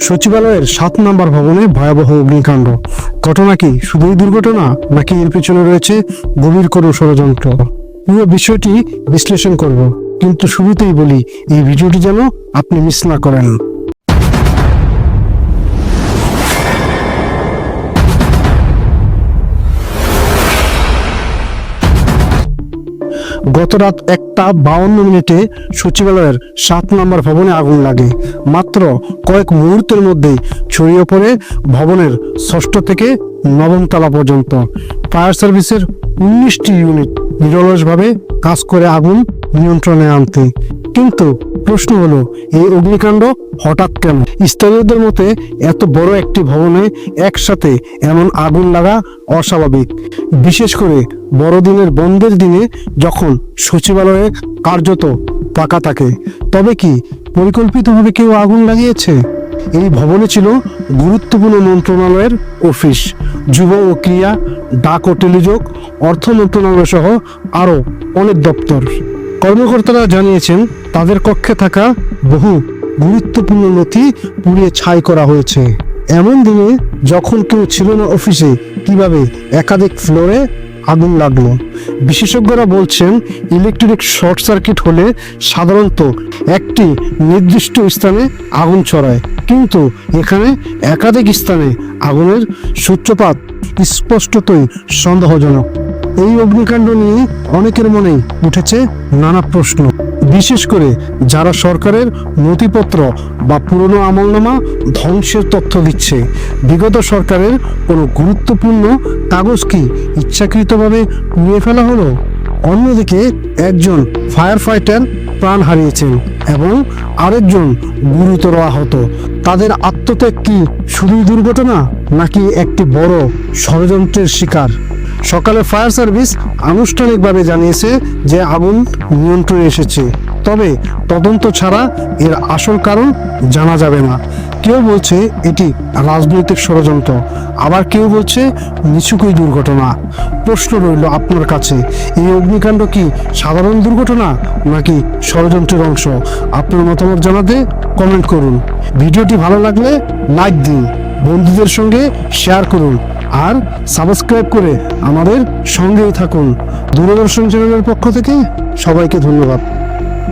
সচিবালয়ের 7 নম্বর ভবনে ভয়াবহ অগ্নিকাণ্ড। ঘটনা কি শুধুই দুর্ঘটনা, নাকি এর পেছনে রয়েছে গভীর কোনো ষড়যন্ত্র? পুরো বিষয়টি বিশ্লেষণ করব, কিন্তু শুরুতেই বলি, এই ভিডিওটি যেন আপনি মিস না করেন। গত রাত 1:52 সচিবালয়ের 7 নম্বর ভবনে আগুন লাগে। মাত্র কয়েক মুহূর্তের মধ্যেই ছড়িয়ে পড়ে ভবনের 6ষ্ঠ থেকে 9ম তলা পর্যন্ত। ফায়ার সার্ভিসের 19টি ইউনিট নিরলসভাবে কাজ করে আগুন নিয়ন্ত্রণে আনতে। কিন্তু প্রশ্ন হলো, এই অগ্নিকাণ্ড হঠাৎ কেন? স্থানীয়দের মতে এত বড় একটি ভবনে একসাথে এমন আগুন লাগা অস্বাভাবিক, বিশেষ করে বড়দিনের বন্ধের দিনে যখন সচিবালয়ে কার্যত ফাঁকা থাকে। তবে কি পরিকল্পিতভাবে কেউ আগুন লাগিয়েছে? এই ভবনে ছিল গুরুত্বপূর্ণ মন্ত্রণালয়ের অফিস, যুব ও ক্রীড়া, ডাক ও টেলিযোগ, অর্থ মন্ত্রণালয় সহ আরও অনেক দপ্তর। কর্মকর্তারা জানিয়েছেন তাদের কক্ষে থাকা বহু গুরুত্বপূর্ণ নথি পুড়িয়ে ছাই করা হয়েছে। এমন দিনে যখন কেউ ছিল না অফিসে, কিভাবে একাধিক ফ্লোরে আগুন লাগলো? বিশেষজ্ঞরা বলছেন ইলেকট্রিক শর্ট সার্কিট হলে সাধারণত একটি নির্দিষ্ট স্থানে আগুন ছড়ায়, কিন্তু এখানে একাধিক স্থানে আগুনের সূত্রপাত স্পষ্টতই সন্দেহজনক। এই অগ্নিকাণ্ড নিয়ে অনেকের মনেই উঠেছে নানা প্রশ্ন, বিশেষ করে যারা সরকারের নথিপত্র বা পুরনো আমলনামা ধ্বংসের তথ্য দিচ্ছে। বিগত সরকারের কোনো গুরুত্বপূর্ণ কাগজ কি ইচ্ছাকৃতভাবে পুড়িয়ে ফেলা হলো? অন্যদিকে একজন ফায়ার ফাইটার প্রাণ হারিয়েছেন এবং আরেকজন গুরুতর আহত। তাদের আত্মত্যাগ কি শুধুই দুর্ঘটনা, নাকি একটি বড় ষড়যন্ত্রের শিকার? সকালে ফায়ার সার্ভিস আনুষ্ঠানিকভাবে জানিয়েছে যে আগুন নিয়ন্ত্রণে এসেছে, তবে তদন্ত ছাড়া এর আসল কারণ জানা যাবে না। কেউ বলছে এটি রাজনৈতিক ষড়যন্ত্র, আবার কেউ বলছে নিছকই দুর্ঘটনা। প্রশ্ন রইল আপনার কাছে, এই অগ্নিকাণ্ড কি সাধারণ দুর্ঘটনা, নাকি ষড়যন্ত্রের অংশ? আপনার মতামত জানাতে কমেন্ট করুন। ভিডিওটি ভালো লাগলে লাইক দিন, বন্ধুদের সঙ্গে শেয়ার করুন, আর সাবস্ক্রাইব করে আমাদের সঙ্গেই থাকুন। দূরদর্শন চ্যানেলের পক্ষ থেকে সবাইকে ধন্যবাদ।